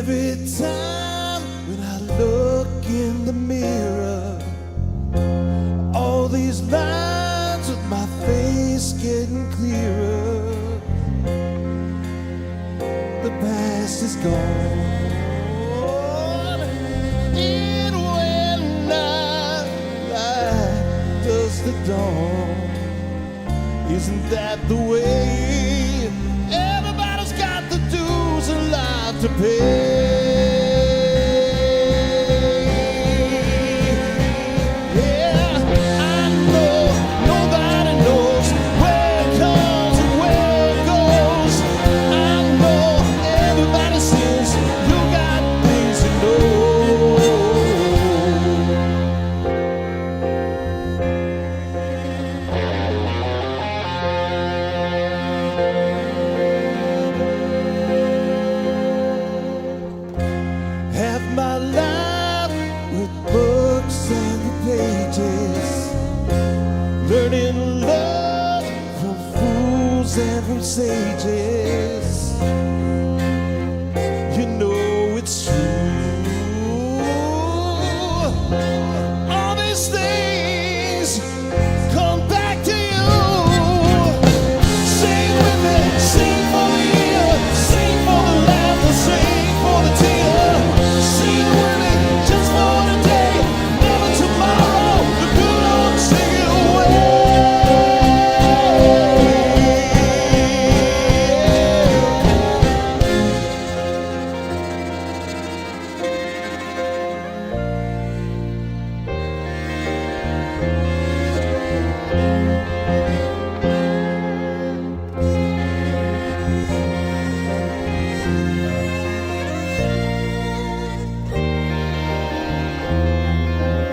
Every time when I look in the mirror, all these lines with my face getting clearer. The past is gone, and when light does the dawn, isn't that the way? Everybody's got the dues of life to pay. My life with books and the pages, learning love from fools and from sages. You know it's true. All these things come back to you. Sing with me, sing for the year, sing for the laughter, sing for the tear. Sing with me just for today, never tomorrow. The good Lord sing it away.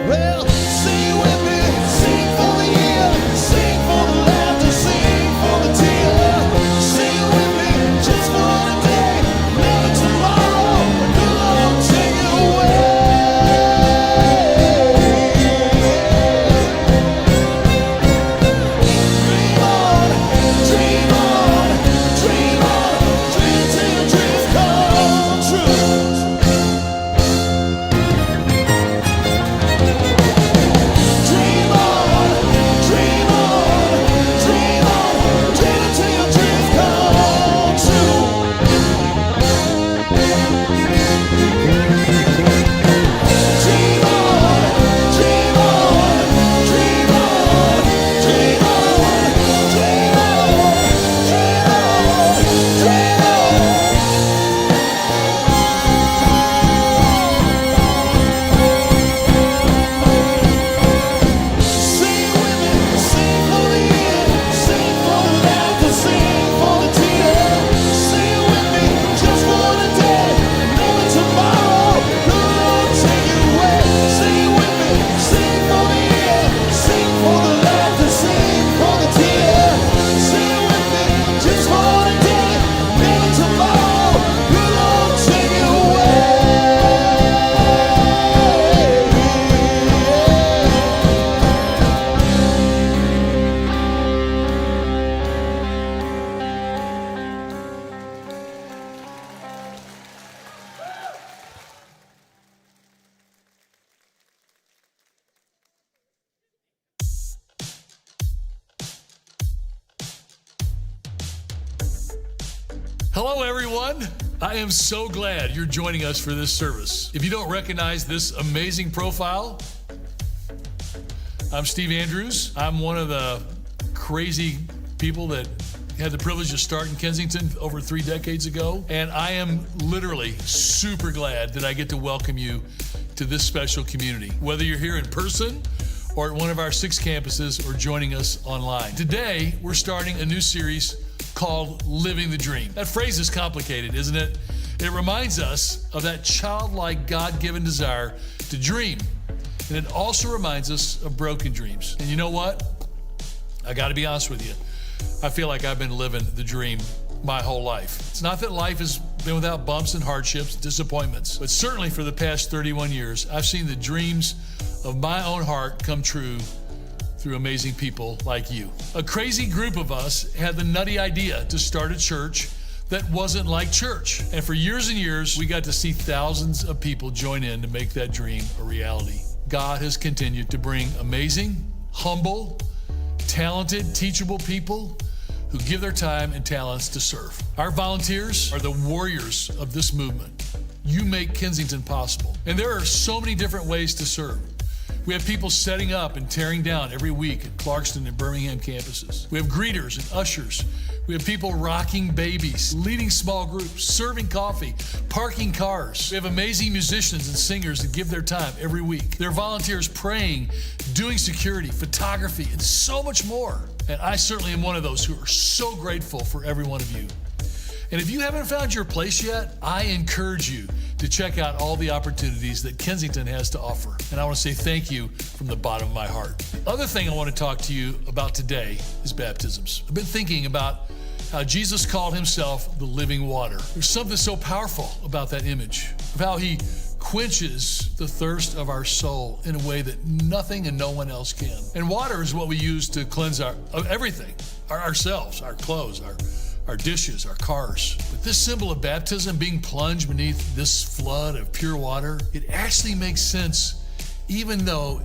Well, sing with me, sing for the year, sing for the laughter, sing for the tear. Sing with me just for today, never tomorrow. The good Lord sing it away. Dream on, dream on, dream on, dream till your dreams come true. Dream on, dream on, dream on, dream until your dreams come true. Dream on, dream on, dream on, dream on, dream on, dream on, dream on. Sing with me, sing for the year, sing for the laughter, sing for the tear. Sing with me just for today, never tomorrow. Good Lord, take it away. Sing with me, sing for the year, sing for the laughter, sing for the tear. Sing with me just for today, never tomorrow. Good Lord, take it away. Hello, everyone. I am so glad you're joining us for this service. If you don't recognize this amazing profile, I'm Steve Andrews. I'm one of the crazy people that had the privilege to start in Kensington over 3 decades ago. And I am literally super glad that I get to welcome you to this special community, whether you're here in person or at one of our 6 campuses or joining us online. Today, we're starting a new series called Living the Dream. That phrase is complicated, isn't it? It reminds us of that childlike God-given desire to dream. And it also reminds us of broken dreams. And you know what? I gotta be honest with you. I feel like I've been living the dream my whole life. It's not that life has been without bumps and hardships, disappointments, but certainly for the past 31 years, I've seen the dreams of my own heart come true through amazing people like you. A crazy group of us had the nutty idea to start a church that wasn't like church. And for years and years, we got to see thousands of people join in to make that dream a reality. God has continued to bring amazing, humble, talented, teachable people who give their time and talents to serve. Our volunteers are the warriors of this movement. You make Kensington possible. And there are so many different ways to serve. We have people setting up and tearing down every week at Clarkston and Birmingham campuses. We have greeters and ushers. We have people rocking babies, leading small groups, serving coffee, parking cars. We have amazing musicians and singers that give their time every week. There are volunteers praying, doing security, photography, and so much more. And I certainly am one of those who are so grateful for every one of you. And if you haven't found your place yet, I encourage you to check out all the opportunities that Kensington has to offer. And I want to say thank you from the bottom of my heart. The other thing I want to talk to you about today is baptisms. I've been thinking about how Jesus called himself the living water. There's something so powerful about that image of how he quenches the thirst of our soul in a way that nothing and no one else can. And water is what we use to cleanse everything, ourselves, our clothes, our dishes, our cars. But this symbol of baptism, being plunged beneath this flood of pure water, it actually makes sense even though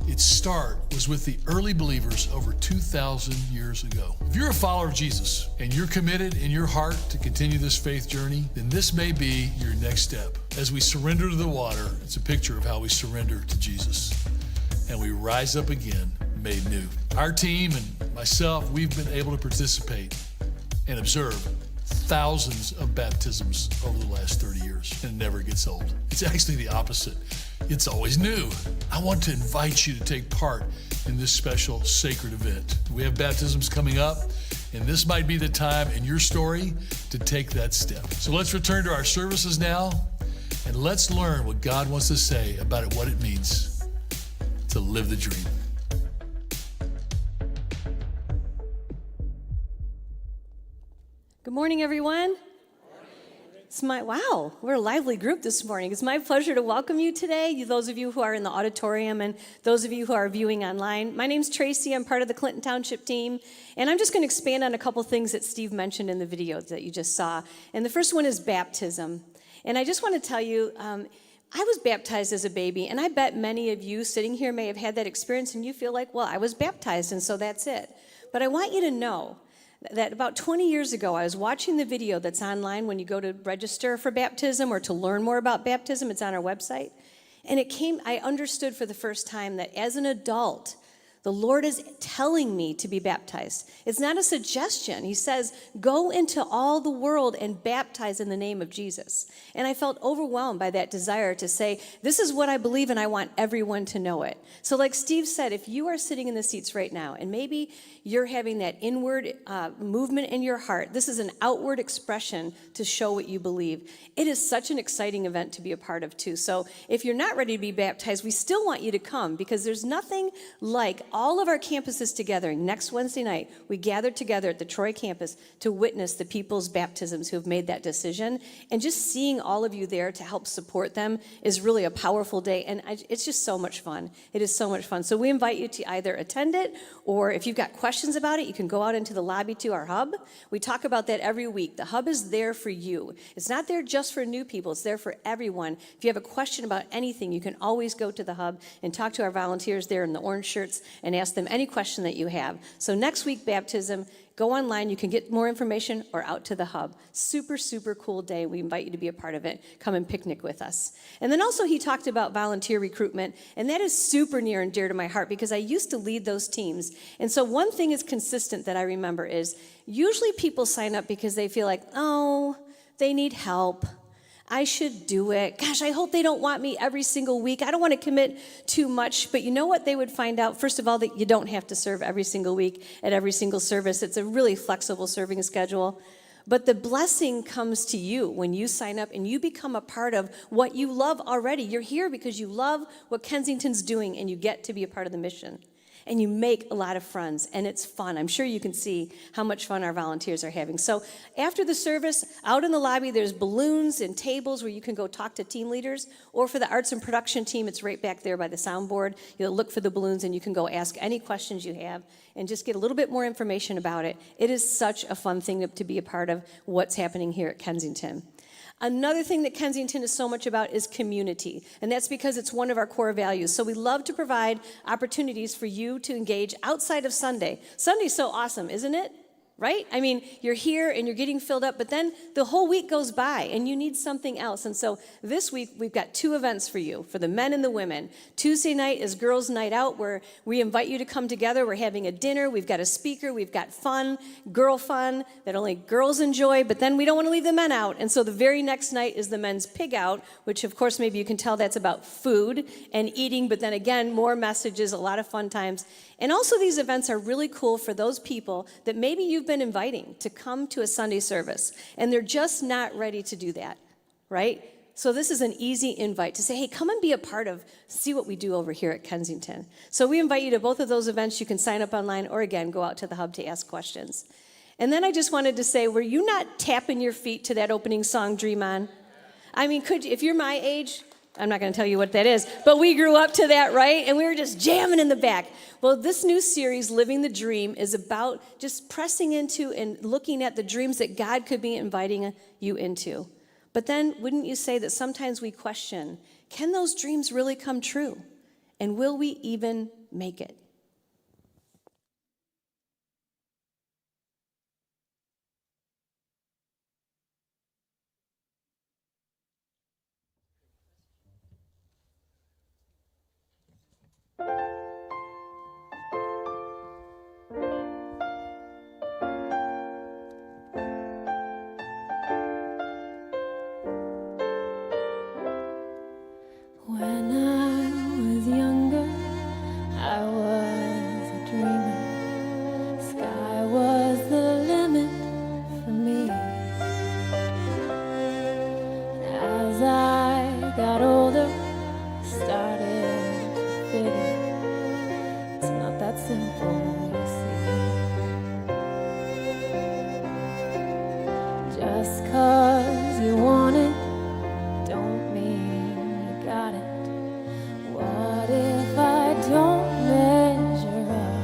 its start was with the early believers over 2,000 years ago. If you're a follower of Jesus and you're committed in your heart to continue this faith journey, then this may be your next step. As we surrender to the water, it's a picture of how we surrender to Jesus and we rise up again, made new. Our team and myself, we've been able to participate and observe thousands of baptisms over the last 30 years, and it never gets old. It's actually the opposite. It's always new. I want to invite you to take part in this special sacred event. We have baptisms coming up, and this might be the time in your story to take that step. So let's return to our services now, and let's learn what God wants to say about what it means to live the dream. Good morning, everyone. Wow, we're a lively group this morning. It's my pleasure to welcome you today, those of you who are in the auditorium and those of you who are viewing online. My name's Tracy. I'm part of the Clinton Township team, and I'm just going to expand on a couple things that Steve mentioned in the video that you just saw. And the first one is baptism. And I just want to tell you, I was baptized as a baby, and I bet many of you sitting here may have had that experience, and you feel like, well, I was baptized, and so that's it. But I want you to know that about 20 years ago, I was watching the video that's online when you go to register for baptism or to learn more about baptism. It's on our website. And I understood for the first time that as an adult, the Lord is telling me to be baptized. It's not a suggestion. He says, go into all the world and baptize in the name of Jesus. And I felt overwhelmed by that desire to say, this is what I believe and I want everyone to know it. So like Steve said, if you are sitting in the seats right now and maybe you're having that inward movement in your heart, this is an outward expression to show what you believe. It is such an exciting event to be a part of too. So if you're not ready to be baptized, we still want you to come because there's nothing like all of our campuses together. Next Wednesday night, we gathered together at the Troy campus to witness the people's baptisms who have made that decision. And just seeing all of you there to help support them is really a powerful day. And it's just so much fun. It is so much fun. So we invite you to either attend it, or if you've got questions about it, you can go out into the lobby to our hub. We talk about that every week. The hub is there for you. It's not there just for new people. It's there for everyone. If you have a question about anything, you can always go to the hub and talk to our volunteers there in the orange shirts and ask them any question that you have. So next week, baptism, go online. You can get more information or out to the hub. Super, super cool day. We invite you to be a part of it. Come and picnic with us. And then also he talked about volunteer recruitment, and that is super near and dear to my heart because I used to lead those teams. And so one thing is consistent that I remember is usually people sign up because they feel like, oh, they need help. I should do it. Gosh, I hope they don't want me every single week. I don't want to commit too much. But you know what they would find out? First of all, that you don't have to serve every single week at every single service. It's a really flexible serving schedule. But the blessing comes to you when you sign up and you become a part of what you love already. You're here because you love what Kensington's doing and you get to be a part of the mission. and you make a lot of friends, and it's fun. I'm sure you can see how much fun our volunteers are having. So after the service, out in the lobby, there's balloons and tables where you can go talk to team leaders, or for the arts and production team, it's right back there by the soundboard. You'll look for the balloons, and you can go ask any questions you have and just get a little bit more information about it. It is such a fun thing to be a part of what's happening here at Kensington. Another thing that Kensington is so much about is community, and that's because it's one of our core values. So we love to provide opportunities for you to engage outside of Sunday. Sunday's so awesome, isn't it? Right? I mean, you're here and you're getting filled up, but then the whole week goes by and you need something else. And so this week we've got 2 events for you, for the men and the women. Tuesday night is Girls' Night Out, where we invite you to come together. We're having a dinner. We've got a speaker. We've got fun, girl fun that only girls enjoy, but then we don't want to leave the men out. And so the very next night is the men's pig out, which of course maybe you can tell that's about food and eating, but then again, more messages, a lot of fun times. And also these events are really cool for those people that maybe you've been inviting to come to a Sunday service, and they're just not ready to do that, right? So this is an easy invite to say, hey, come and be a part of, see what we do over here at Kensington. So we invite you to both of those events. You can sign up online, or again, go out to the hub to ask questions. And then I just wanted to say, were you not tapping your feet to that opening song, Dream On? I mean, if you're my age, I'm not going to tell you what that is, but we grew up to that, right? And we were just jamming in the back. Well, this new series, Living the Dream, is about just pressing into and looking at the dreams that God could be inviting you into. But then, wouldn't you say that sometimes we question, can those dreams really come true? And will we even make it? When I was younger, I was a dreamer. Sky was the limit for me. As I got older, I started to figure it's not that simple, you see. Just 'cause you want it don't mean you got it. What if I don't measure up?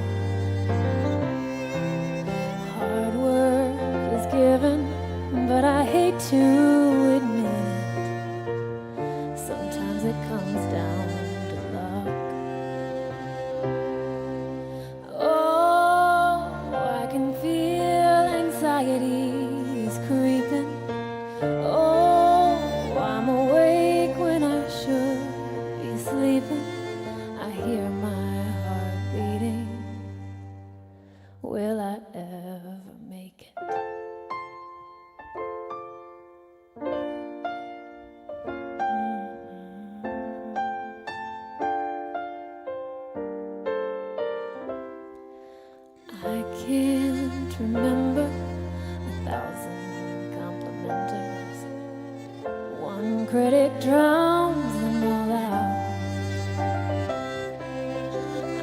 Hard work is given, but I hate to admit it. Sometimes it comes down to luck. Oh, I can feel anxieties creeping. Oh, I'm awake when I should be sleeping. I hear my heart beating. Will I ever make it? I can't remember 1,000 complimenters. One critic drowns them all out.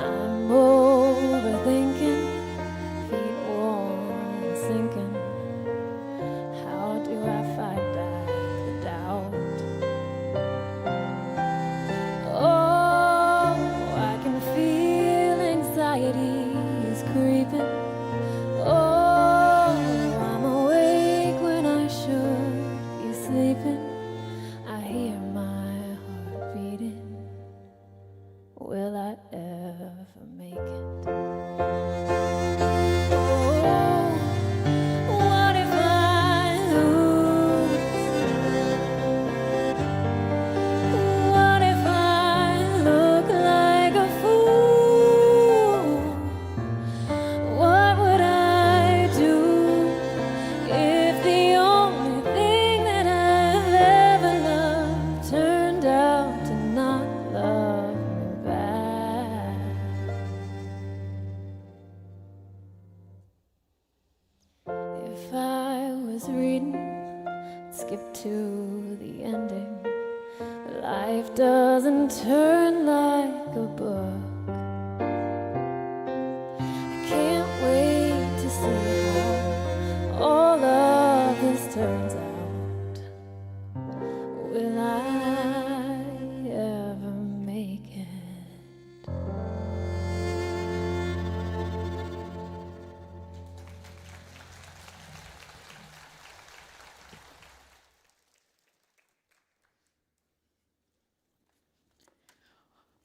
I'm overthinking, feet warm and sinking. How do I fight back the doubt? Oh, I can feel anxieties creeping. Oh, I'm awake when I should be sleeping. I hear my heart beating. Will I ever make it? Oh, what if I lose? What if I look like a fool? What would I do if the only thing that I've ever loved turned out to not love me back? If I was reading, I'd skip to the ending. Life doesn't turn like a book.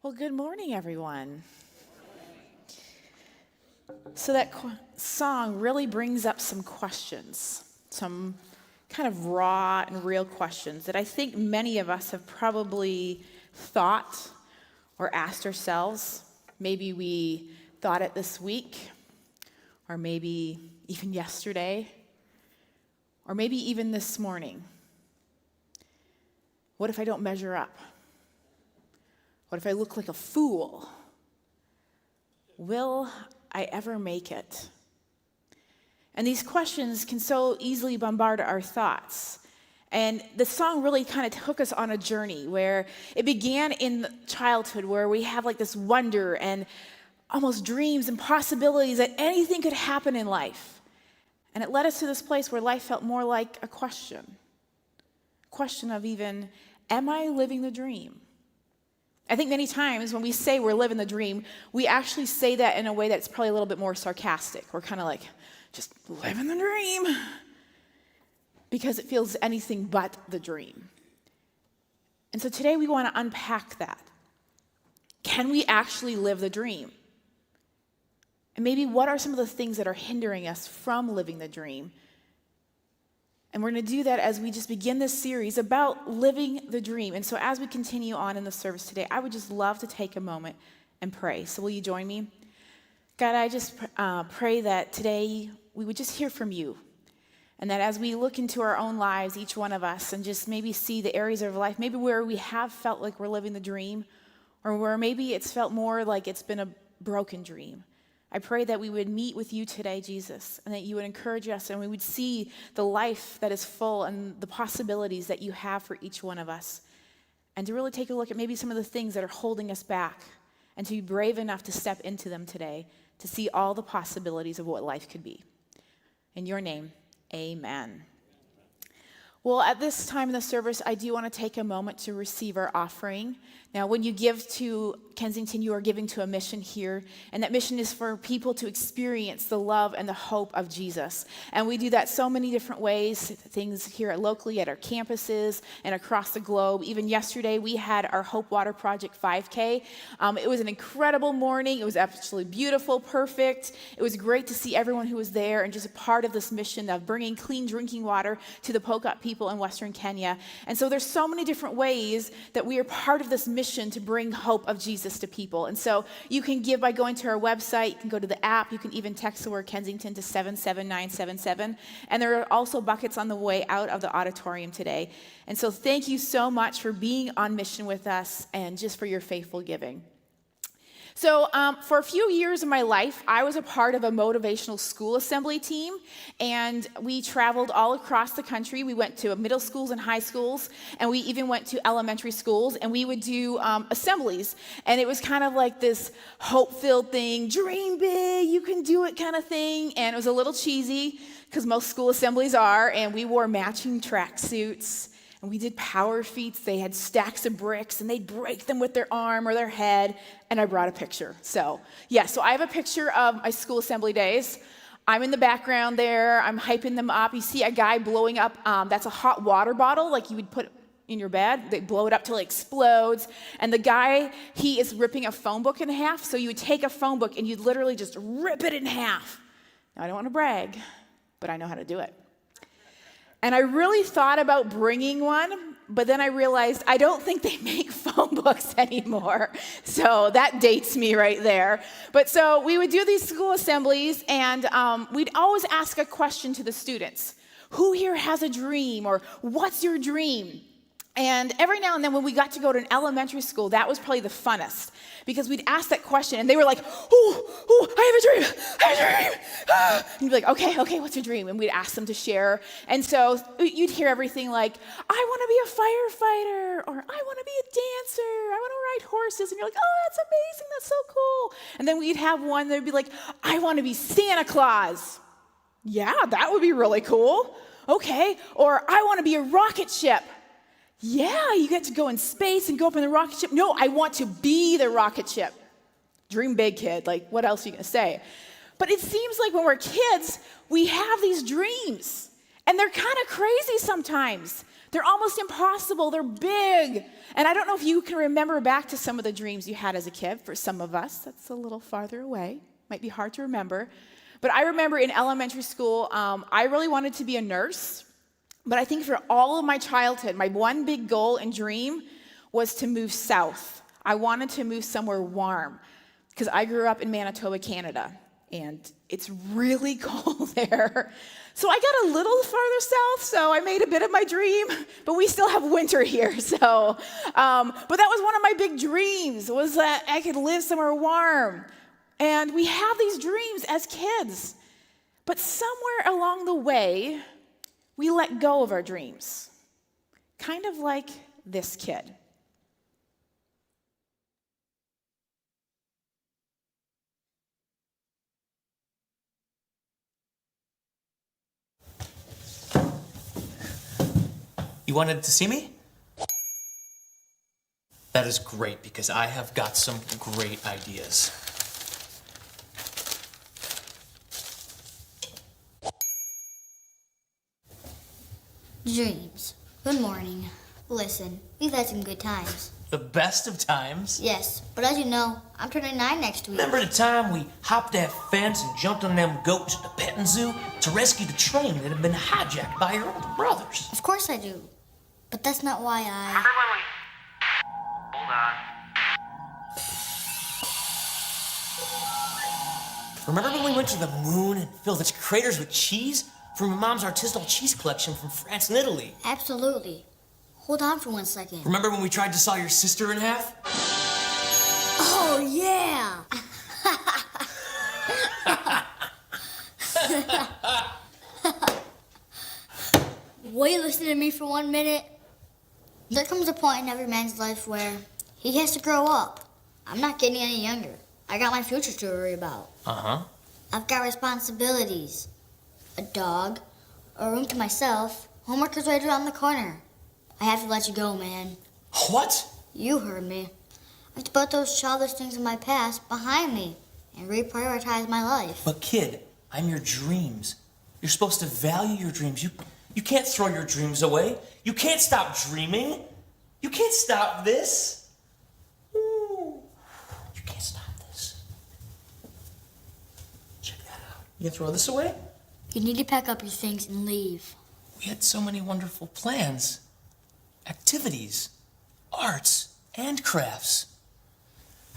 Well, good morning, everyone. So that song really brings up some questions, some kind of raw and real questions that I think many of us have probably thought or asked ourselves. Maybe we thought it this week, or maybe even yesterday, or maybe even this morning. What if I don't measure up? What if I look like a fool? Will I ever make it? And these questions can so easily bombard our thoughts. And the song really kind of took us on a journey where it began in childhood, where we have like this wonder and almost dreams and possibilities that anything could happen in life. And it led us to this place where life felt more like a question of even, am I living the dream? I think many times when we say we're living the dream, we actually say that in a way that's probably a little bit more sarcastic. We're kind of like, just living the dream, because it feels anything but the dream. And so today we want to unpack that. Can we actually live the dream? And maybe what are some of the things that are hindering us from living the dream? And we're going to do that as we just begin this series about living the dream. And so as we continue on in the service today, I would just love to take a moment and pray. So will you join me? God, I just pray that today we would just hear from you. And that as we look into our own lives, each one of us, and just maybe see the areas of life, maybe where we have felt like we're living the dream, or where maybe it's felt more like it's been a broken dream. I pray that we would meet with you today, Jesus, and that you would encourage us and we would see the life that is full and the possibilities that you have for each one of us. And to really take a look at maybe some of the things that are holding us back and to be brave enough to step into them today to see all the possibilities of what life could be. In your name, amen. Well, at this time in the service, I do want to take a moment to receive our offering. Now, when you give to Kensington, you are giving to a mission here, and that mission is for people to experience the love and the hope of Jesus. And we do that so many different ways, things here locally at our campuses and across the globe. Even yesterday, we had our Hope Water Project 5K. It was an incredible morning. It was absolutely beautiful, perfect. It was great to see everyone who was there and just a part of this mission of bringing clean drinking water to the Pokot people in Western Kenya. And so there's so many different ways that we are part of this mission to bring hope of Jesus to people. And so you can give by going to our website, you can go to the app, you can even text the word Kensington to 77977. And there are also buckets on the way out of the auditorium today. And so thank you so much for being on mission with us and just for your faithful giving. So for a few years of my life, I was a part of a motivational school assembly team, and we traveled all across the country. We went to middle schools and high schools, and we even went to elementary schools, and we would do assemblies. And it was kind of like this hope-filled thing, dream big, you can do it kind of thing. And it was a little cheesy, because most school assemblies are, and we wore matching tracksuits. And we did power feats. They had stacks of bricks, and they'd break them with their arm or their head, and I brought a picture. So I have a picture of my school assembly days. I'm in the background there. I'm hyping them up. You see a guy blowing up, that's a hot water bottle, like you would put in your bed. They blow it up till it explodes. And the guy, he is ripping a phone book in half, so you would take a phone book, and you'd literally just rip it in half. Now, I don't want to brag, but I know how to do it. And I really thought about bringing one, but then I realized I don't think they make phone books anymore. So that dates me right there. But so we would do these school assemblies, and we'd always ask a question to the students. Who here has a dream? Or what's your dream? And every now and then when we got to go to an elementary school, that was probably the funnest, because we'd ask that question and they were like, I have a dream. And you'd be like, okay, what's your dream? And we'd ask them to share. And so you'd hear everything like, I want to be a firefighter, or I want to be a dancer, I want to ride horses. And you're like, oh, that's amazing, that's so cool. And then we'd have one that would be like, I want to be Santa Claus. Yeah, that would be really cool. Okay. Or I want to be a rocket ship. Yeah, you get to go in space and go up in the rocket ship. No, I want to be the rocket ship. Dream big, kid. Like, what else are you going to say? But it seems like when we're kids, we have these dreams. And they're kind of crazy sometimes. They're almost impossible. They're big. And I don't know if you can remember back to some of the dreams you had as a kid. For some of us, that's a little farther away. Might be hard to remember. But I remember in elementary school, I really wanted to be a nurse. But I think for all of my childhood, my one big goal and dream was to move south. I wanted to move somewhere warm because I grew up in Manitoba, Canada, and it's really cold there. So I got a little farther south, so I made a bit of my dream, but we still have winter here. So, but that was one of my big dreams, was that I could live somewhere warm. And we have these dreams as kids, but somewhere along the way, we let go of our dreams, kind of like this kid. You wanted to see me? That is great, because I have got some great ideas. Dreams. Good morning. Listen, we've had some good times. The best of times. Yes, but as you know, I'm turning 9 next week. Remember the time we hopped that fence and jumped on them goats at the petting zoo to rescue the train that had been hijacked by your older brothers? Of course I do. But that's not why I... Remember when we went to the moon and filled its craters with cheese from my mom's artisanal cheese collection from France and Italy? Absolutely. Hold on for 1 second. Remember when we tried to saw your sister in half? Oh, yeah! Will you listen to me for 1 minute? There comes a point in every man's life where he has to grow up. I'm not getting any younger. I got my future to worry about. Uh-huh. I've got responsibilities. A dog, a room to myself, homework is right around the corner. I have to let you go, man. What? You heard me. I have to put those childish things in my past behind me and reprioritize my life. But kid, I'm your dreams. You're supposed to value your dreams. You can't throw your dreams away. You can't stop dreaming. You can't stop this. Ooh. You can't stop this. Check that out. You gonna throw this away? You need to pack up your things and leave. We had so many wonderful plans, activities, arts, and crafts.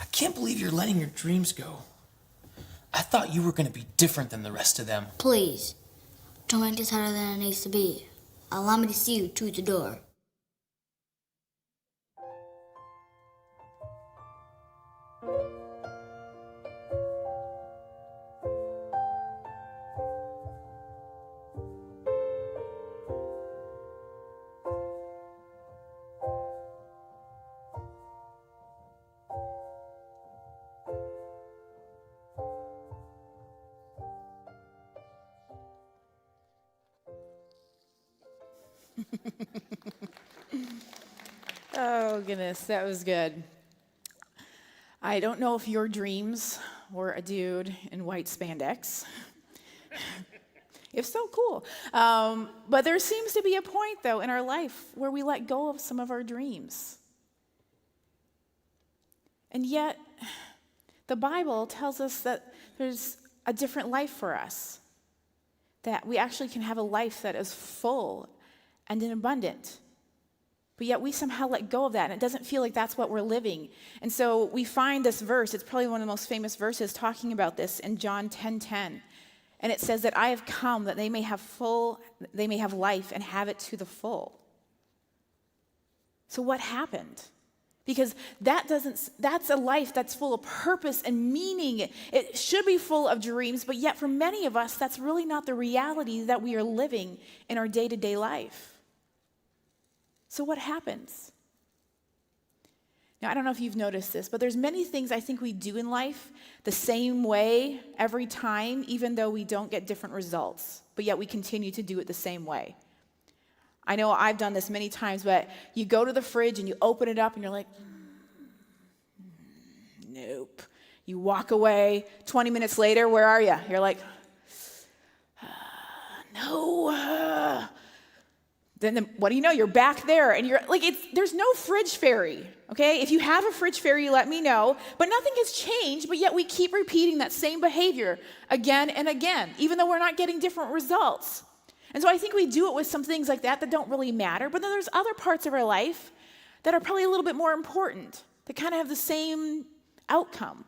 I can't believe you're letting your dreams go. I thought you were gonna be different than the rest of them. Please, don't make this harder than it needs to be. Allow me to see you to the door. Oh, goodness, that was good. I don't know if your dreams were a dude in white spandex. If so, cool. But there seems to be a point, though, in our life where we let go of some of our dreams. And yet, the Bible tells us that there's a different life for us, that we actually can have a life that is full and abundant. But yet we somehow let go of that, and it doesn't feel like that's what we're living. And so we find this verse, it's probably one of the most famous verses talking about this in John 10:10. And it says that I have come that they may have life and have it to the full. So what happened? Because that's a life that's full of purpose and meaning. It should be full of dreams, but yet for many of us, that's really not the reality that we are living in our day-to-day life. So what happens? Now, I don't know if you've noticed this, but there's many things I think we do in life the same way every time, even though we don't get different results, but yet we continue to do it the same way. I know I've done this many times, but you go to the fridge and you open it up and you're like, nope. You walk away, 20 minutes later, where are you? You're like, no. then what do you know? You're back there, and you're like, there's no fridge fairy, okay? If you have a fridge fairy, let me know. But nothing has changed, but yet we keep repeating that same behavior again and again, even though we're not getting different results. And so I think we do it with some things like that don't really matter. But then there's other parts of our life that are probably a little bit more important, that kind of have the same outcome.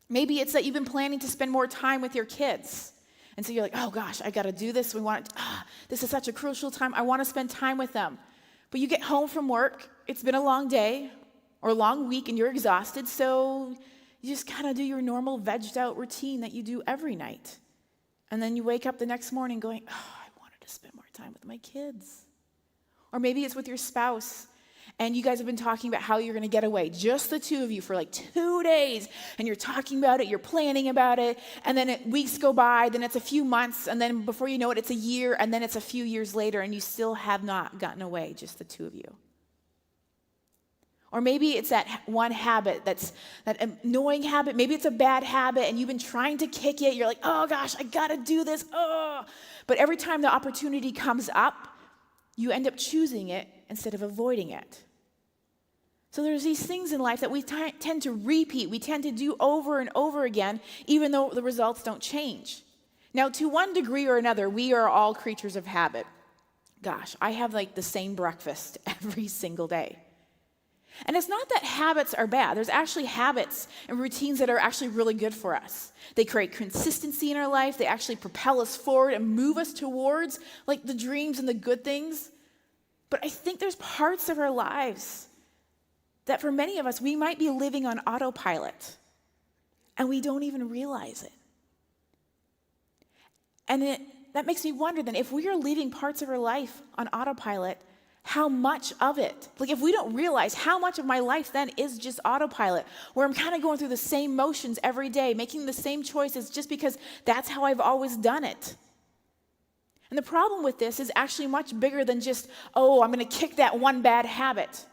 Maybe it's that you've been planning to spend more time with your kids. And so you're like, oh gosh, I got to do this. This is such a crucial time. I want to spend time with them. But you get home from work, it's been a long day or a long week, and you're exhausted. So you just kind of do your normal vegged out routine that you do every night. And then you wake up the next morning going, I wanted to spend more time with my kids. Or maybe it's with your spouse. And you guys have been talking about how you're going to get away, just the two of you, for like 2 days. And you're talking about it, you're planning about it. And then weeks go by, then it's a few months. And then before you know it, it's a year. And then it's a few years later, and you still have not gotten away, just the two of you. Or maybe it's that one habit, that's that annoying habit. Maybe it's a bad habit, and you've been trying to kick it. You're like, oh gosh, I got to do this. Oh. But every time the opportunity comes up, you end up choosing it instead of avoiding it. So there's these things in life that we tend to repeat. We tend to do over and over again, even though the results don't change. Now, to one degree or another, we are all creatures of habit. Gosh, I have like the same breakfast every single day. And it's not that habits are bad. There's actually habits and routines that are actually really good for us. They create consistency in our life. They actually propel us forward and move us towards like the dreams and the good things. But I think there's parts of our lives that for many of us, we might be living on autopilot and we don't even realize it. And that makes me wonder then, if we are living parts of our life on autopilot, how much of it, like if we don't realize how much of my life then is just autopilot, where I'm kind of going through the same motions every day, making the same choices just because that's how I've always done it. And the problem with this is actually much bigger than just, oh, I'm going to kick that one bad habit.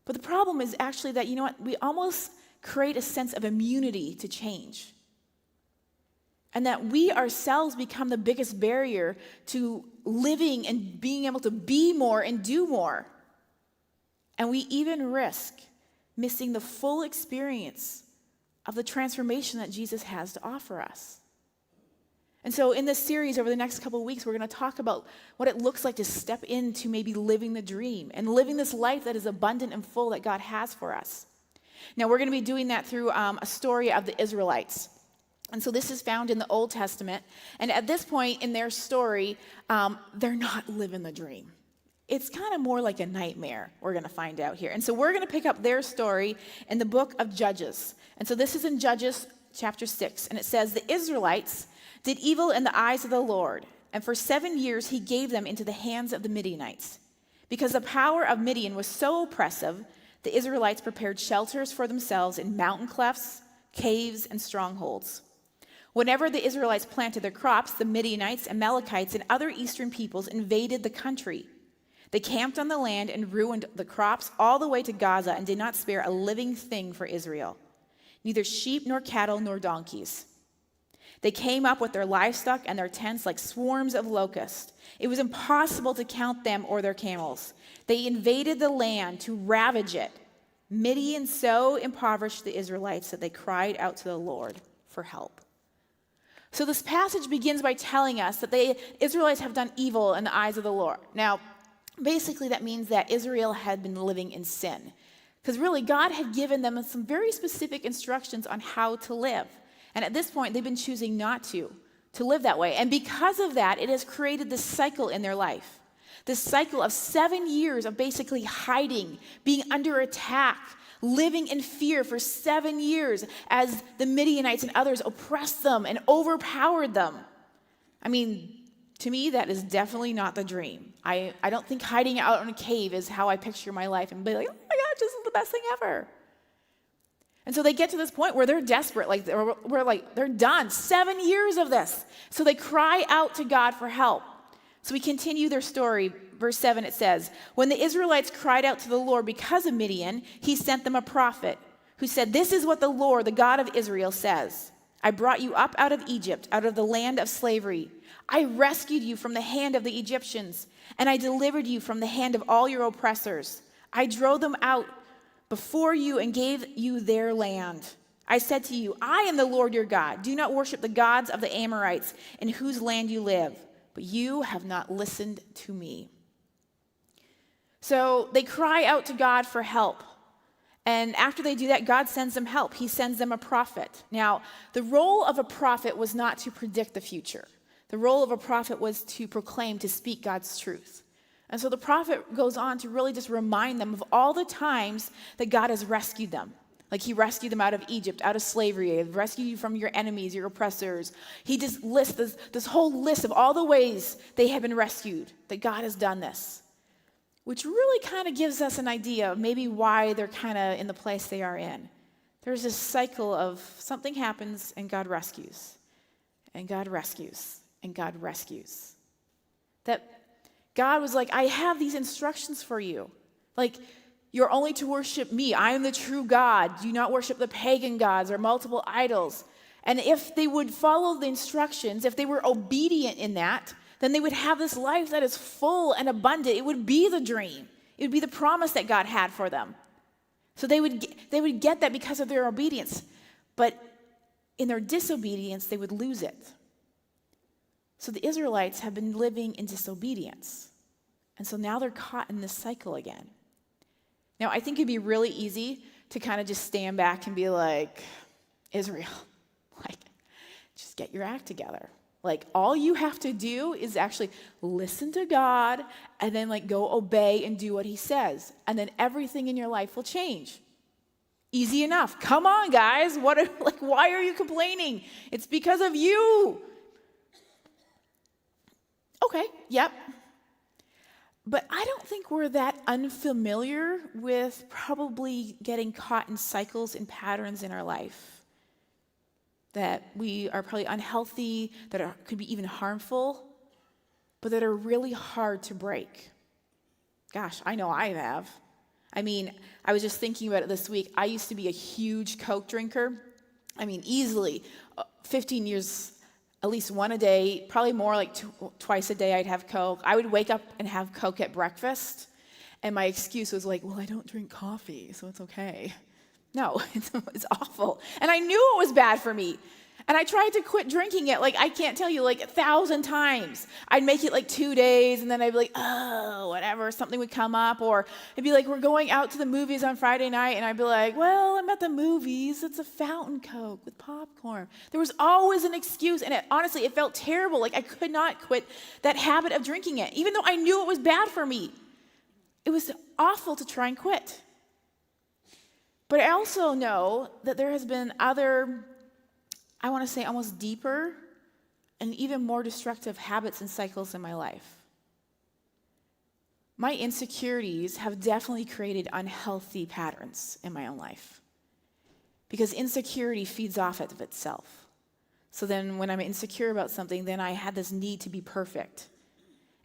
But the problem is actually that, you know what, we almost create a sense of immunity to change. And that we ourselves become the biggest barrier to living and being able to be more and do more. And we even risk missing the full experience of the transformation that Jesus has to offer us. And so in this series over the next couple of weeks, we're going to talk about what it looks like to step into maybe living the dream and living this life that is abundant and full that God has for us. Now, we're going to be doing that through a story of the Israelites. And so this is found in the Old Testament. And at this point in their story, they're not living the dream. It's kind of more like a nightmare, we're going to find out here. And so we're going to pick up their story in the book of Judges. And so this is in Judges chapter 6. And it says, the Israelites did evil in the eyes of the Lord. And for 7 years he gave them into the hands of the Midianites. Because the power of Midian was so oppressive, the Israelites prepared shelters for themselves in mountain clefts, caves, and strongholds. Whenever the Israelites planted their crops, the Midianites, Amalekites, and other eastern peoples invaded the country. They camped on the land and ruined the crops all the way to Gaza and did not spare a living thing for Israel, neither sheep nor cattle nor donkeys. They came up with their livestock and their tents like swarms of locusts. It was impossible to count them or their camels. They invaded the land to ravage it. Midian so impoverished the Israelites that they cried out to the Lord for help. So this passage begins by telling us that the Israelites have done evil in the eyes of the Lord. Now, basically that means that Israel had been living in sin. Because really, God had given them some very specific instructions on how to live. And at this point, they've been choosing not to live that way. And because of that, it has created this cycle in their life. This cycle of 7 years of basically hiding, being under attack, living in fear for 7 years as the Midianites and others oppressed them and overpowered them. I mean, to me, that is definitely not the dream. I don't think hiding out in a cave is how I picture my life and be like, oh my gosh, this is the best thing ever. And so they get to this point where they're desperate, they're done. 7 years of this. So they cry out to God for help. So we continue their story. Verse 7, it says, when the Israelites cried out to the Lord because of Midian, he sent them a prophet who said, this is what the Lord, the God of Israel, says. I brought you up out of Egypt, out of the land of slavery. I rescued you from the hand of the Egyptians, and I delivered you from the hand of all your oppressors. I drove them out before you and gave you their land. I said to you, I am the Lord your God. Do not worship the gods of the Amorites in whose land you live. But you have not listened to me. So they cry out to God for help. And after they do that, God sends them help. He sends them a prophet. Now, the role of a prophet was not to predict the future. The role of a prophet was to proclaim, to speak God's truth. And so the prophet goes on to really just remind them of all the times that God has rescued them. Like he rescued them out of Egypt, out of slavery. He rescued you from your enemies, your oppressors. He just lists this whole list of all the ways they have been rescued, that God has done this. Which really kind of gives us an idea of maybe why they're kind of in the place they are in. There's this cycle of something happens and God rescues, and God rescues, and God rescues. That God was like, I have these instructions for you. Like, you're only to worship me. I am the true God. Do not worship the pagan gods or multiple idols. And if they would follow the instructions, if they were obedient in that, then they would have this life that is full and abundant. It would be the dream. It would be the promise that God had for them. So they would get that because of their obedience. But in their disobedience, they would lose it. So the Israelites have been living in disobedience. And so now they're caught in this cycle again. Now, I think it'd be really easy to kind of just stand back and be like, Israel, like, just get your act together. Like, all you have to do is actually listen to God and then, like, go obey and do what he says. And then everything in your life will change. Easy enough. Come on, guys. Why are you complaining? It's because of you. Okay, yep. But I don't think we're that unfamiliar with probably getting caught in cycles and patterns in our life. That we are probably unhealthy, could be even harmful, but that are really hard to break. Gosh, I know I have. I mean, I was just thinking about it this week. I used to be a huge Coke drinker. I mean, easily 15 years, at least one a day, probably more like twice a day I'd have Coke. I would wake up and have Coke at breakfast, and my excuse was like, well, I don't drink coffee, so it's okay. No, it's awful. And I knew it was bad for me. And I tried to quit drinking it, like, I can't tell you, like 1,000 times. I'd make it like 2 days, and then I'd be like, oh, whatever, something would come up. Or it'd be like, we're going out to the movies on Friday night, and I'd be like, well, I'm at the movies. It's a fountain Coke with popcorn. There was always an excuse, and honestly, it felt terrible. Like, I could not quit that habit of drinking it, even though I knew it was bad for me. It was awful to try and quit. But I also know that there has been other, I want to say almost deeper and even more destructive habits and cycles in my life. My insecurities have definitely created unhealthy patterns in my own life. Because insecurity feeds off of itself. So then when I'm insecure about something, then I had this need to be perfect.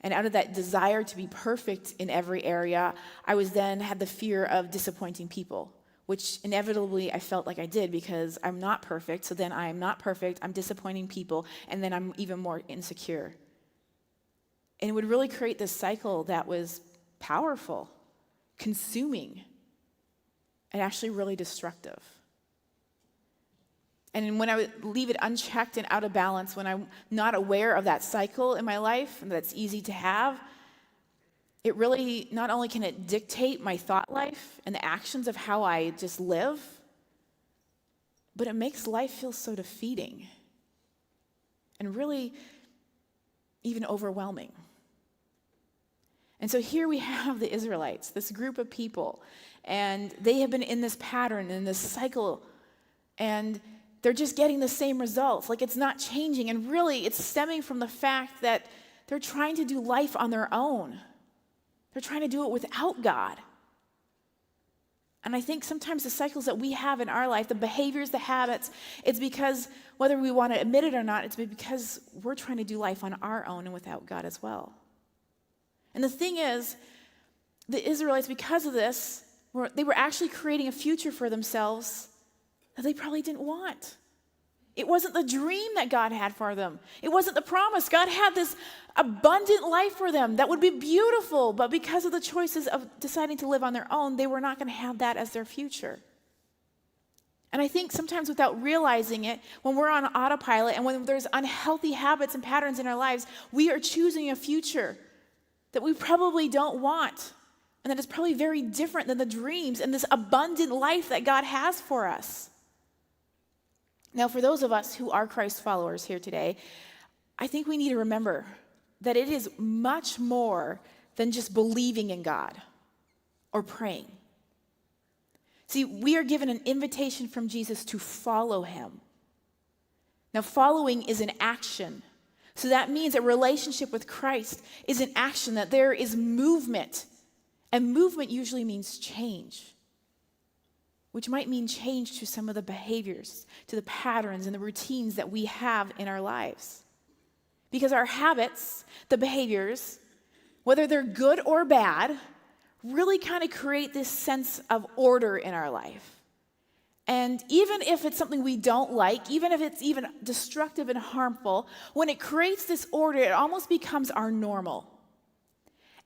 And out of that desire to be perfect in every area, I had the fear of disappointing people, which inevitably I felt like I did because I'm not perfect. So then I'm not perfect, I'm disappointing people, and then I'm even more insecure. And it would really create this cycle that was powerful, consuming, and actually really destructive. And when I would leave it unchecked and out of balance, when I'm not aware of that cycle in my life, and that's easy to have, it really, not only can it dictate my thought life and the actions of how I just live, but it makes life feel so defeating and really even overwhelming. And so here we have the Israelites, this group of people, and they have been in this pattern, in this cycle, and they're just getting the same results. Like, it's not changing, and really it's stemming from the fact that they're trying to do life on their own. They're trying to do it without God. And I think sometimes the cycles that we have in our life, the behaviors, the habits, it's because, whether we want to admit it or not, it's because we're trying to do life on our own and without God as well. And the thing is, the Israelites, because of this, they were actually creating a future for themselves that they probably didn't want. It wasn't the dream that God had for them. It wasn't the promise. God had this abundant life for them that would be beautiful, but because of the choices of deciding to live on their own, they were not going to have that as their future. And I think sometimes without realizing it, when we're on autopilot and when there's unhealthy habits and patterns in our lives, we are choosing a future that we probably don't want, and that is probably very different than the dreams and this abundant life that God has for us. Now, for those of us who are Christ followers here today, I think we need to remember that it is much more than just believing in God or praying. See, we are given an invitation from Jesus to follow him. Now, following is an action. So that means a relationship with Christ is an action, that there is movement. And movement usually means change, which might mean change to some of the behaviors, to the patterns and the routines that we have in our lives. Because our habits, the behaviors, whether they're good or bad, really kind of create this sense of order in our life. And even if it's something we don't like, even if it's even destructive and harmful, when it creates this order, it almost becomes our normal.